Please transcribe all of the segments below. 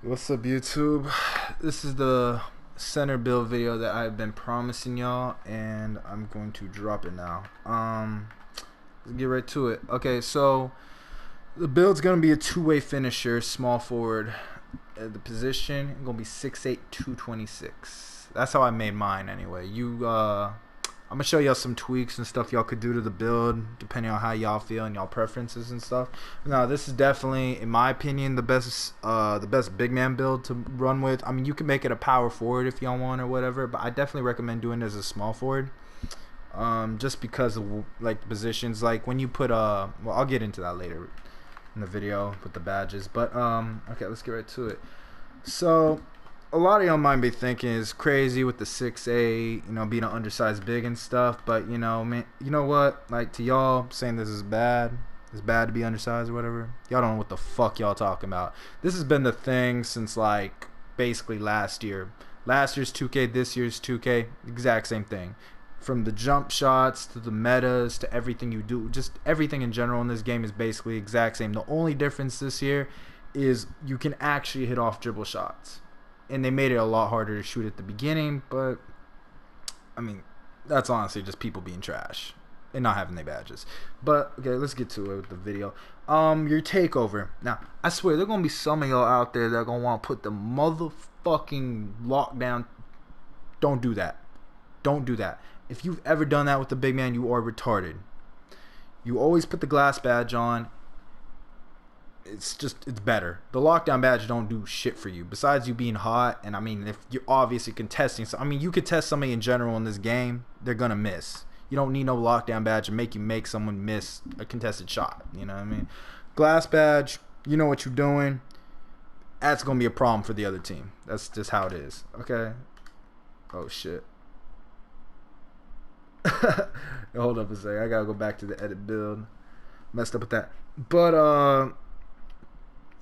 What's up, YouTube? This is the center build video that I've been promising y'all, and I'm going to drop it now. Let's get right to it. Okay, so the build's gonna be a two-way finisher, small forward. The position gonna be 6'8", 226. That's how I made mine anyway. I'm gonna show y'all some tweaks and stuff y'all could do to the build depending on how y'all feel and y'all preferences and stuff. No, this is definitely, in my opinion, the best big man build to run with. I mean, you can make it a power forward if y'all want or whatever, but I definitely recommend doing it as a small forward. Just because of like the positions, like when you put well, I'll get into that later in the video with the badges. But okay, let's get right to it. So a lot of y'all might be thinking it's crazy with the 6'8", being an undersized big and stuff. But man, you know what? Like, to y'all saying this is bad, it's bad to be undersized or whatever. Y'all don't know what the fuck y'all talking about. This has been the thing since like basically last year. Last year's 2K, this year's 2K, exact same thing. From the jump shots to the metas to everything you do, just everything in general in this game is basically exact same. The only difference this year is you can actually hit off dribble shots. And they made it a lot harder to shoot at the beginning, but I mean, that's honestly just people being trash and not having their badges. But okay, let's get to it with the video. Your takeover. Now, I swear there's gonna be some of y'all out there that are gonna want to put the motherfucking lockdown. Don't do that. Don't do that. If you've ever done that with the big man, you are retarded. You always put the glass badge on. It's better. The lockdown badge don't do shit for you besides you being hot. And I mean, if you're obviously contesting, so I mean, you could test somebody in general in this game, they're gonna miss. You don't need no lockdown badge to make someone miss a contested shot. You know what I mean? Glass badge, you know what you're doing. That's gonna be a problem for the other team. That's just how it is. Okay. Oh shit. Hold up a second. I gotta go back to the edit build. Messed up with that. But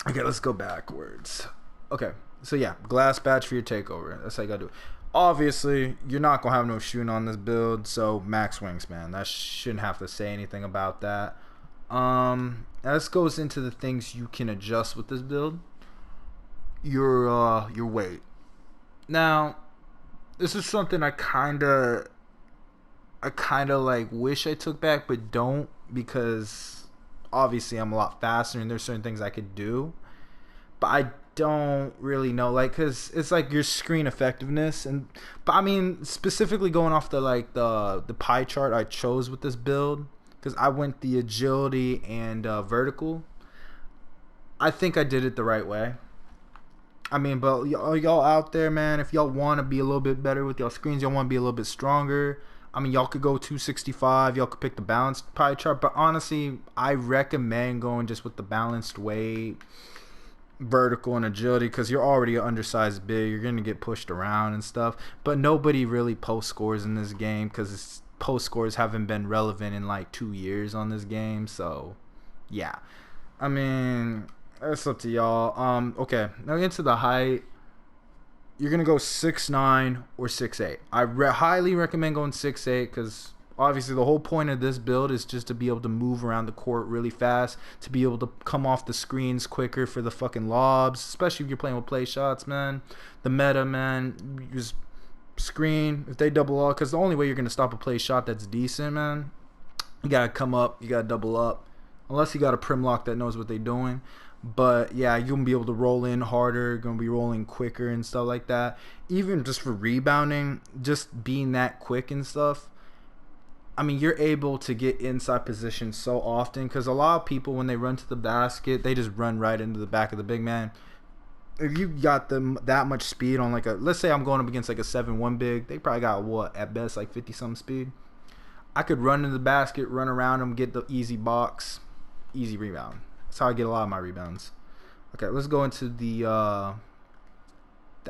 okay, let's go backwards. Okay, so yeah, glass badge for your takeover. That's how you gotta do it. Obviously, you're not gonna have no shooting on this build, so max wingspan. That shouldn't have to say anything about that. This goes into the things you can adjust with this build. Your weight. Now, this is something I kinda like wish I took back, but don't, because obviously I'm a lot faster and there's certain things I could do, but I don't really know, like, because it's like your screen effectiveness. But I mean, specifically going off the pie chart I chose with this build, because I went the agility and vertical. I think I did it the right way. I mean, but y'all out there, man, if y'all want to be a little bit better with y'all screens, y'all want to be a little bit stronger, I mean, y'all could go 265. Y'all could pick the balanced pie chart. But honestly, I recommend going just with the balanced weight, vertical, and agility, because you're already an undersized big. You're going to get pushed around and stuff. But nobody really post scores in this game, because post scores haven't been relevant in like 2 years on this game. So, yeah. I mean, that's up to y'all. Okay, now into the height. You're going to go 6'9" or 6'8". I highly recommend going 6'8", because obviously the whole point of this build is just to be able to move around the court really fast, to be able to come off the screens quicker for the fucking lobs, especially if you're playing with play shots, man. The meta, man, you just screen, if they double up, because the only way you're going to stop a play shot that's decent, man, you got to come up, you got to double up, unless you got a prim lock that knows what they're doing. But yeah, you're going to be able to roll in harder, going to be rolling quicker and stuff like that. Even just for rebounding, just being that quick and stuff. I mean, you're able to get inside position so often, because a lot of people, when they run to the basket, they just run right into the back of the big man. If you got them that much speed on, like, let's say I'm going up against like a 7'1" big, they probably got what, at best, like 50-something speed. I could run into the basket, run around them, get the easy box, easy rebound. That's how I get a lot of my rebounds. Okay, let's go into the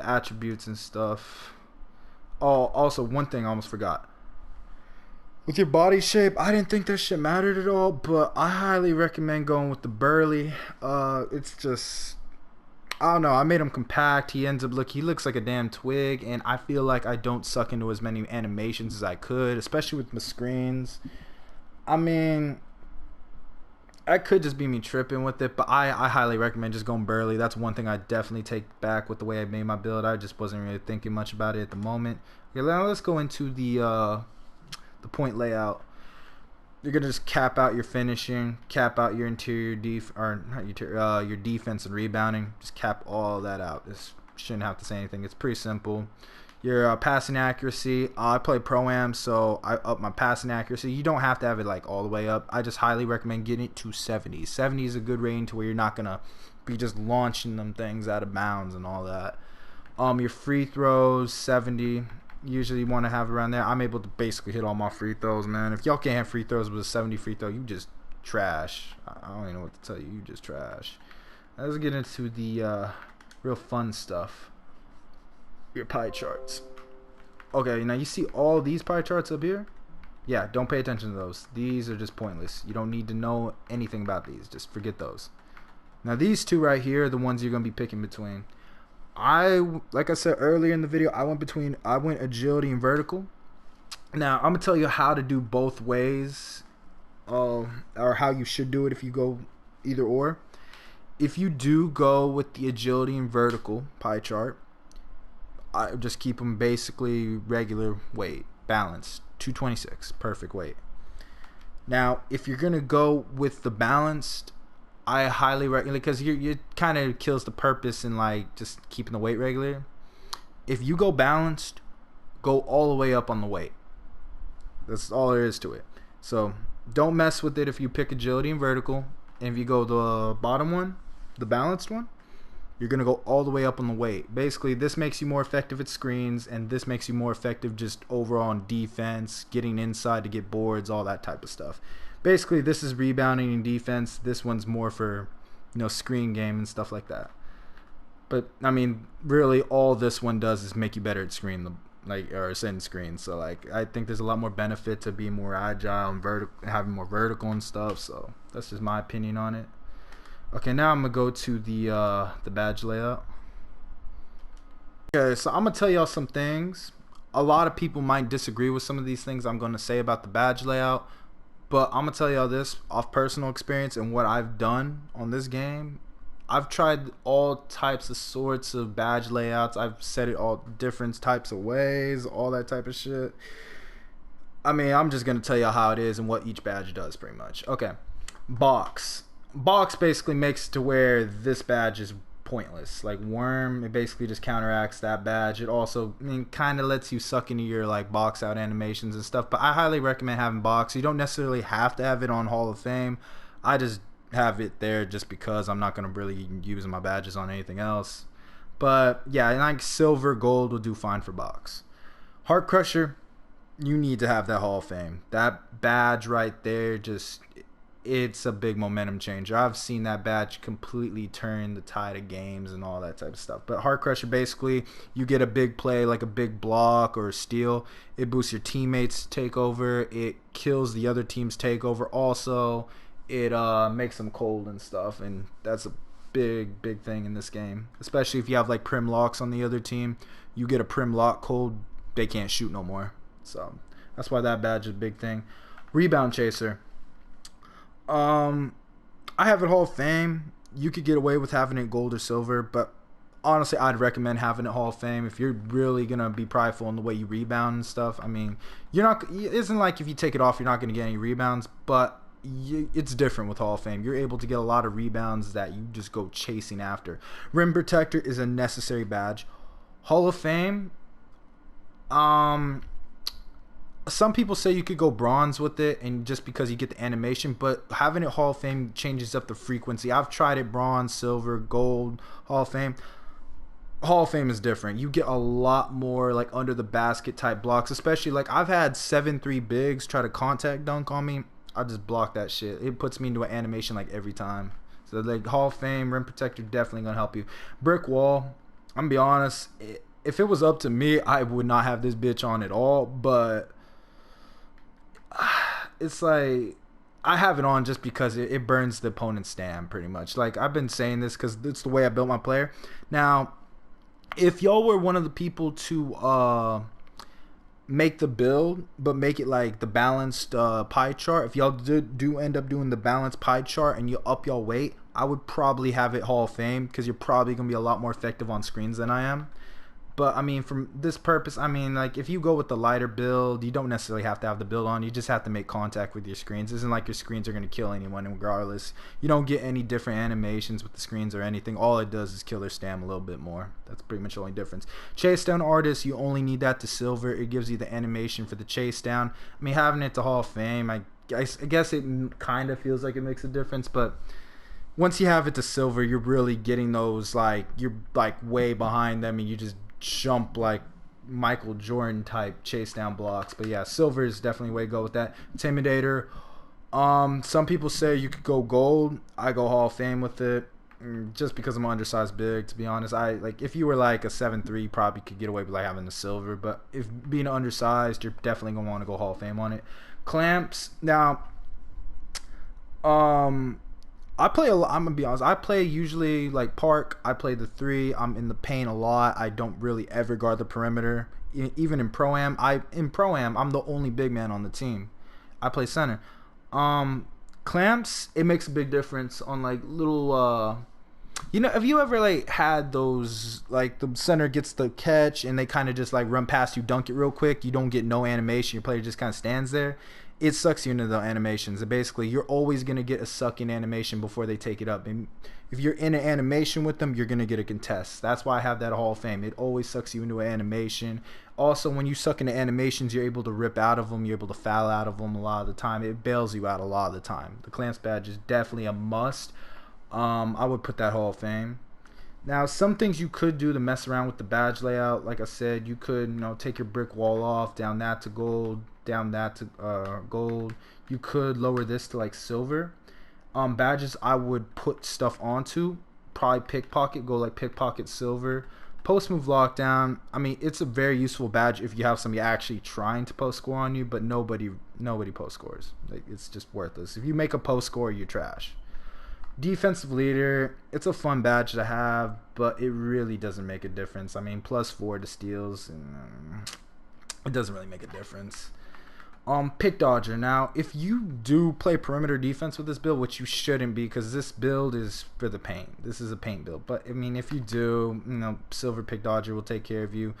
attributes and stuff. Oh, also, one thing I almost forgot. With your body shape, I didn't think that shit mattered at all, but I highly recommend going with the burly. It's just, I don't know, I made him compact. He looks like a damn twig, and I feel like I don't suck into as many animations as I could, especially with my screens. I mean, That could just be me tripping with it, but I highly recommend just going Burley. That's one thing I definitely take back with the way I made my build. I just wasn't really thinking much about it at the moment. Okay, now let's go into the point layout. You're gonna just cap out your finishing, cap out your interior your defense and rebounding. Just cap all that out. Just shouldn't have to say anything. It's pretty simple. Your passing accuracy. I play Pro-Am, so I up my passing accuracy. You don't have to have it like all the way up. I just highly recommend getting it to 70. 70 is a good range to where you're not gonna be just launching them things out of bounds and all that. Your free throws 70. Usually you want to have around there. I'm able to basically hit all my free throws, man. If y'all can't have free throws with a 70 free throw, you just trash. I don't even know what to tell you. You just trash. Let's get into the real fun stuff. Your pie charts. Okay, now you see all these pie charts up here? Yeah, don't pay attention to those. These are just pointless. You don't need to know anything about these. Just forget those. Now these two right here are the ones you're going to be picking between. Like I said earlier in the video, I went agility and vertical. Now I'm gonna tell you how to do both ways, or how you should do it if you go either or. If you do go with the agility and vertical pie chart, I just keep them basically regular weight, balanced, 226, perfect weight. Now if you're gonna go with the balanced, I highly recommend, because you kind of kills the purpose in like just keeping the weight regular. If you go balanced, go all the way up on the weight. That's all there is to it. So don't mess with it if you pick agility and vertical. And if you go the bottom one, the balanced one, you're gonna go all the way up on the weight. Basically, this makes you more effective at screens, and this makes you more effective just overall on defense, getting inside to get boards, all that type of stuff. Basically, this is rebounding and defense. This one's more for, screen game and stuff like that. But I mean, really, all this one does is make you better at setting screens. So I think there's a lot more benefit to being more agile and having more vertical and stuff. So that's just my opinion on it. Okay, now I'm gonna go to the badge layout. Okay, so I'm gonna tell y'all some things. A lot of people might disagree with some of these things I'm gonna say about the badge layout. But I'm going to tell y'all this off personal experience and what I've done on this game. I've tried all types of sorts of badge layouts. I've set it all different types of ways, all that type of shit. I mean, I'm just going to tell y'all how it is and what each badge does pretty much. Okay, box. Box basically makes it to where this badge is pointless. Like worm, it basically just counteracts that badge. It also, kind of lets you suck into your box out animations and stuff. But I highly recommend having box. You don't necessarily have to have it on Hall of Fame. I just have it there just because I'm not going to really use my badges on anything else. But yeah, and silver, gold will do fine for box. Heart Crusher, you need to have that Hall of Fame. That badge right there, it's a big momentum changer. I've seen that badge completely turn the tide of games and all that type of stuff. But Heart Crusher, basically, you get a big play, like a big block or a steal. It boosts your teammates' takeover. It kills the other team's takeover. Also, it makes them cold and stuff. And that's a big, big thing in this game. Especially if you have prim locks on the other team. You get a prim lock cold, they can't shoot no more. So that's why that badge is a big thing. Rebound Chaser. I have it Hall of Fame. You could get away with having it gold or silver, but honestly, I'd recommend having it Hall of Fame if you're really gonna be prideful in the way you rebound and stuff. I mean, it isn't like if you take it off, you're not gonna get any rebounds, but it's different with Hall of Fame. You're able to get a lot of rebounds that you just go chasing after. Rim Protector is a necessary badge. Hall of Fame, some people say you could go bronze with it, and just because you get the animation, but having it Hall of Fame changes up the frequency. I've tried it bronze, silver, gold, Hall of Fame. Hall of Fame is different. You get a lot more under the basket type blocks, especially I've had 7-3 bigs try to contact dunk on me. I just block that shit. It puts me into an animation every time. So Hall of Fame, Rim Protector definitely gonna help you. Brick Wall, I'm gonna be honest, if it was up to me, I would not have this bitch on at all, but it's I have it on just because it burns the opponent's stam pretty much. I've been saying this because it's the way I built my player. Now, if y'all were one of the people to make the build, but make it like the balanced pie chart. If y'all do end up doing the balanced pie chart and you up y'all weight, I would probably have it Hall of Fame because you're probably gonna be a lot more effective on screens than I am. But I mean, from this purpose, I mean, like if you go with the lighter build, you don't necessarily have to have the build on. You just have to make contact with your screens. It isn't like your screens are going to kill anyone regardless. You don't get any different animations with the screens or anything. All it does is kill their stam a little bit more. That's pretty much the only difference. Chase down artist, you only need that to silver. It gives you the animation for the chase down. I mean, having it to Hall of Fame, I guess it kind of feels like it makes a difference, but once you have it to silver, you're really getting those, like, you're like way behind them and you just jump like Michael Jordan type chase down blocks. But yeah, silver is definitely a way to go with that. Intimidator, some people say you could go gold. I go Hall of Fame with it just because I'm an undersized big, to be honest. I like, if you were like a 7'3", probably could get away with like having the silver, but if being undersized, you're definitely gonna want to go Hall of Fame on it. Clamps, now I play a lot. I'm gonna be honest. I play usually like park. I play the 3. I'm in the paint a lot. I don't really ever guard the perimeter. Even in pro-am, I'm the only big man on the team. I play center. Clamps, it makes a big difference on like little. Have you ever like had those, like the center gets the catch and they kind of just like run past you, dunk it real quick. You don't get no animation. Your player just kind of stands there. It sucks you into the animations. And basically, you're always going to get a suck in animation before they take it up. And if you're in an animation with them, you're going to get a contest. That's why I have that Hall of Fame. It always sucks you into an animation. Also, when you suck into animations, you're able to rip out of them. You're able to foul out of them a lot of the time. It bails you out a lot of the time. The Clamps badge is definitely a must. I would put that Hall of Fame. Now, some things you could do to mess around with the badge layout. Like I said, you could, take your brick wall off, down that to gold, down that to gold. You could lower this to like silver. Badges I would put stuff onto, probably pickpocket, go like pickpocket silver. Post move lockdown, I mean, it's a very useful badge if you have somebody actually trying to post score on you, but nobody post scores. Like, it's just worthless. If you make a post score, you're trash. Defensive leader, it's a fun badge to have, but it really doesn't make a difference. I mean, +4 to steals, and it doesn't really make a difference. Pick dodger. Now, if you do play perimeter defense with this build, which you shouldn't be, because this build is for the paint. This is a paint build. But I mean, if you do, silver pick dodger will take care of you.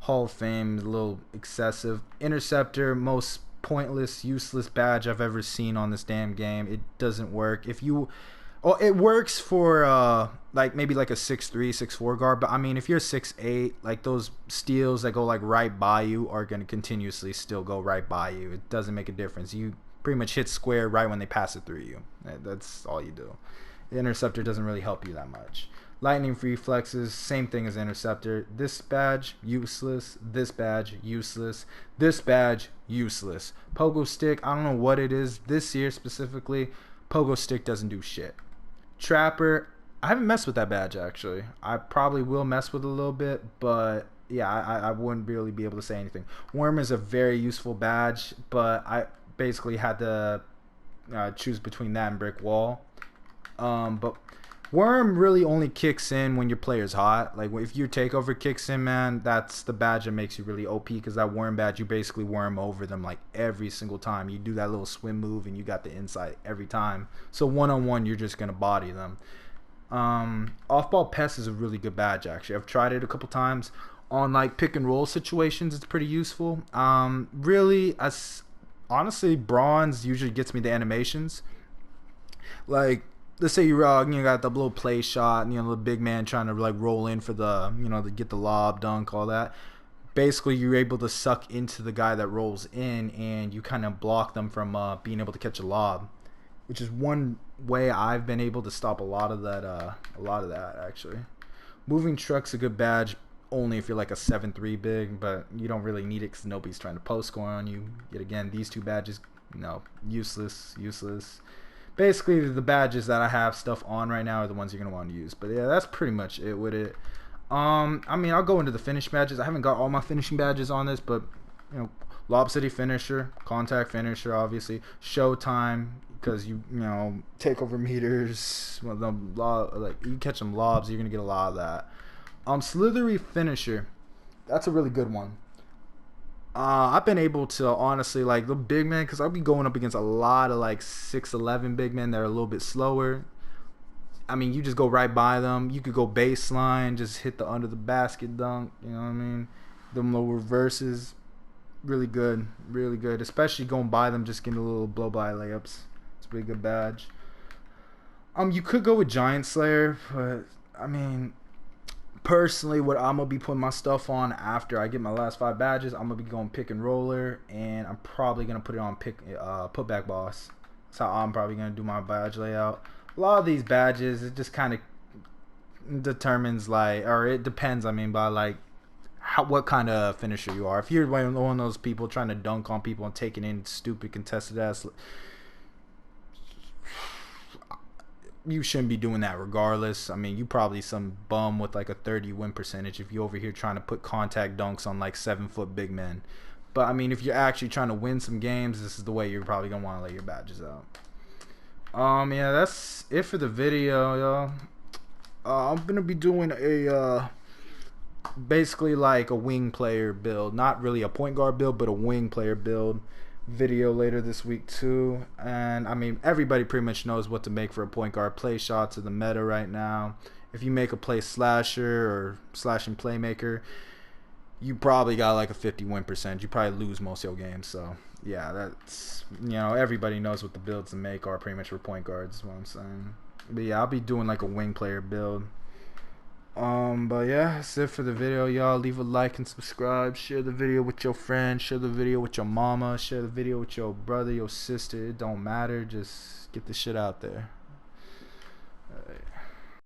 Hall of Fame is a little excessive. Interceptor, most pointless, useless badge I've ever seen on this damn game. It doesn't work. It works for like maybe like a 6'3", 6'4" guard, but I mean, if you're 6'8", like those steals that go like right by you are going to continuously still go right by you. It doesn't make a difference. You pretty much hit square right when they pass it through you. That's all you do. The interceptor doesn't really help you that much. Lightning reflexes, same thing as interceptor. This badge, useless. This badge, useless. This badge, useless. Pogo stick, I don't know what it is this year specifically. Pogo stick doesn't do shit. Trapper, I haven't messed with that badge actually. I probably will mess with it a little bit, but yeah, I wouldn't really be able to say anything. Worm is a very useful badge, but I basically had to choose between that and brick wall. But Worm really only kicks in when your player's hot. Like if your takeover kicks in, man, that's the badge that makes you really OP, because that worm badge, you basically worm over them like every single time. You do that little swim move and you got the insight every time. So one-on-one, you're just going to body them. Off-ball pest is a really good badge, actually. I've tried it a couple times. On like pick and roll situations, it's pretty useful. Honestly, bronze usually gets me the animations. Like, let's say you got the little play shot, the big man trying to like roll in for the, to get the lob, dunk, all that. Basically, you're able to suck into the guy that rolls in, and you kind of block them from being able to catch a lob, which is one way I've been able to stop a lot of that actually. Moving truck's a good badge only if you're like a 7'3" big, but you don't really need it because nobody's trying to post score on you. Yet again, these two badges, useless. Basically, the badges that I have stuff on right now are the ones you're going to want to use. But yeah, that's pretty much it with it. I mean, I'll go into the finish badges. I haven't got all my finishing badges on this, but, Lob City finisher, contact finisher, obviously. Showtime, because takeover meters, you catch some lobs, you're going to get a lot of that. Slithery finisher, that's a really good one. I've been able to honestly like the big men because I'll be going up against a lot of like 6'11" big men that are a little bit slower. I mean, you just go right by them. You could go baseline, just hit the under the basket dunk. You know what I mean? Them little reverses, really good, really good. Especially going by them, just getting a little blow by layups. It's a pretty good badge. You could go with Giant Slayer, but I mean, personally, what I'm gonna be putting my stuff on after I get my last 5 badges, I'm gonna be going pick and roller, and I'm probably gonna put it on putback boss. That's how I'm probably gonna do my badge layout. A lot of these badges, it just kind of determines like, or it depends. I mean, by like what kind of finisher you are. If you're one of those people trying to dunk on people and taking in stupid contested ass, you shouldn't be doing that regardless. I mean, you probably some bum with like a 30 win percentage if you over here trying to put contact dunks on like 7-foot big men. But I mean, if you're actually trying to win some games, this is the way you're probably gonna want to lay your badges out. Yeah, that's it for the video, y'all. I'm gonna be doing a basically like a wing player build, not really a point guard build, but a wing player build video later this week too. And I mean, everybody pretty much knows what to make for a point guard. Play shots are the meta right now. If you make a play slasher or slashing playmaker, you probably got like a 50 win percentage. You probably lose most of your games. So yeah, that's, you know, everybody knows what the builds to make are pretty much for point guards is what I'm saying. But yeah, I'll be doing like a wing player build. But yeah, that's it for the video, y'all. Leave a like and subscribe. Share the video with your friends. Share the video with your mama. Share the video with your brother, your sister. It don't matter. Just get the shit out there.